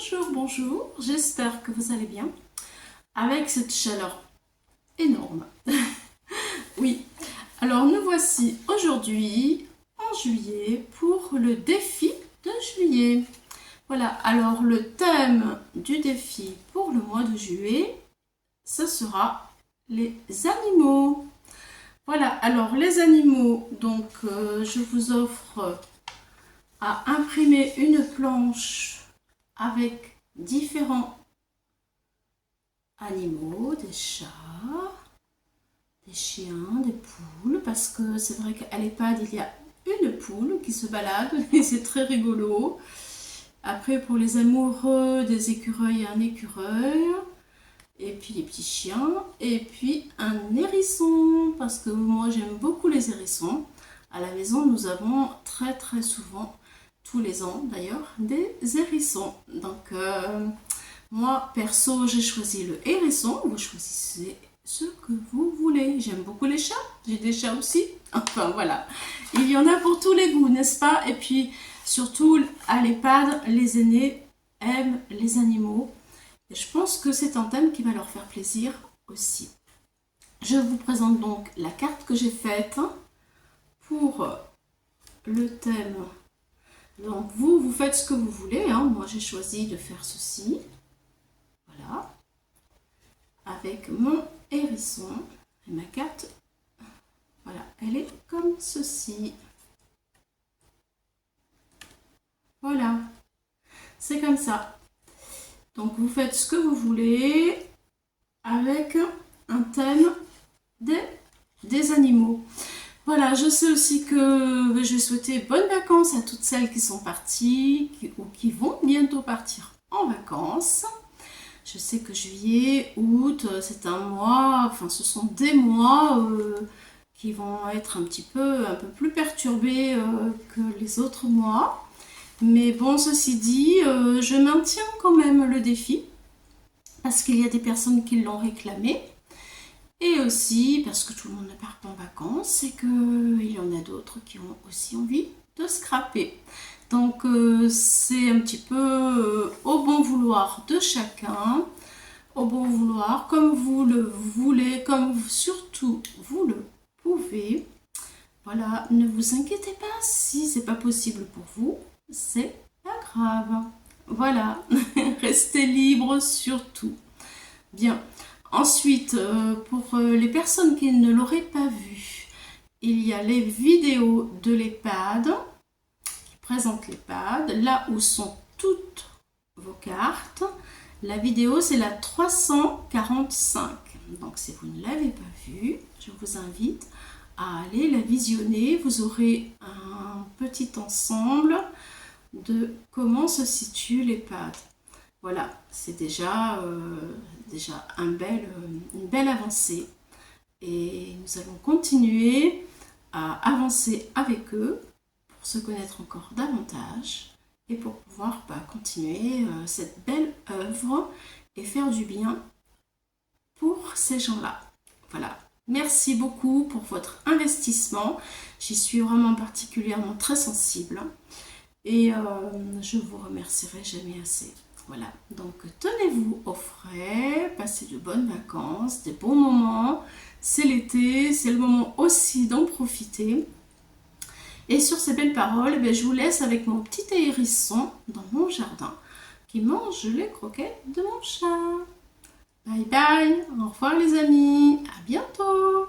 Bonjour, bonjour, j'espère que vous allez bien avec cette chaleur énorme. Oui, alors nous voici aujourd'hui en juillet pour le défi de juillet. Voilà, alors le thème du défi pour le mois de juillet, ce sera les animaux. Voilà, alors les animaux, donc je vous offre à imprimer une planche avec différents animaux, des chats, des chiens, des poules, parce que c'est vrai qu'à l'EHPAD, il y a une poule qui se balade et c'est très rigolo. Après, pour les amoureux des écureuils, un écureuil, et puis les petits chiens, et puis un hérisson, parce que moi j'aime beaucoup les hérissons. À la maison, nous avons très souvent, tous les ans d'ailleurs, des hérissons. Donc, moi, perso, j'ai choisi le hérisson. Vous choisissez ce que vous voulez. J'aime beaucoup les chats. J'ai des chats aussi. Enfin, voilà. Il y en a pour tous les goûts, n'est-ce pas? Et puis, surtout, à l'EHPAD, les aînés aiment les animaux. Et je pense que c'est un thème qui va leur faire plaisir aussi. Je vous présente donc la carte que j'ai faite pour le thème. Donc, vous faites ce que vous voulez. Hein. Moi, j'ai choisi de faire ceci. Voilà, avec mon hérisson et ma carte, voilà, elle est comme ceci. Voilà, c'est comme ça. Donc vous faites ce que vous voulez avec un thème des animaux. Voilà, je sais aussi que je vais souhaiter bonnes vacances à toutes celles qui sont parties ou qui vont bientôt partir en vacances. Je sais que juillet, août, c'est un mois, enfin ce sont des mois qui vont être un peu plus perturbés que les autres mois. Mais bon, ceci dit, je maintiens quand même le défi parce qu'il y a des personnes qui l'ont réclamé et aussi parce que tout le monde ne part pas en vacances et qu'il y en a d'autres qui ont aussi envie de scraper. Donc c'est un petit peu au bon vouloir de chacun, au bon vouloir, comme vous le voulez, comme surtout vous le pouvez. Voilà, ne vous inquiétez pas si c'est pas possible pour vous, c'est pas grave. Voilà, restez libre surtout. Bien, ensuite, pour les personnes qui ne l'auraient pas vu, il y a les vidéos de l'EHPAD présente l'EHPAD, là où sont toutes vos cartes. La vidéo, c'est la 345. Donc, si vous ne l'avez pas vue, je vous invite à aller la visionner. Vous aurez un petit ensemble de comment se situe l'EHPAD. Voilà, c'est déjà une belle avancée. Et nous allons continuer à avancer avec eux se connaître encore davantage et pour pouvoir continuer cette belle œuvre et faire du bien pour ces gens-là. Voilà. Merci beaucoup pour votre investissement. J'y suis vraiment particulièrement très sensible et je vous remercierai jamais assez. Voilà, donc tenez-vous au frais, passez de bonnes vacances, des bons moments. C'est l'été, c'est le moment aussi d'en profiter. Et sur ces belles paroles, je vous laisse avec mon petit hérisson dans mon jardin qui mange les croquettes de mon chat. Bye bye, au revoir les amis, à bientôt.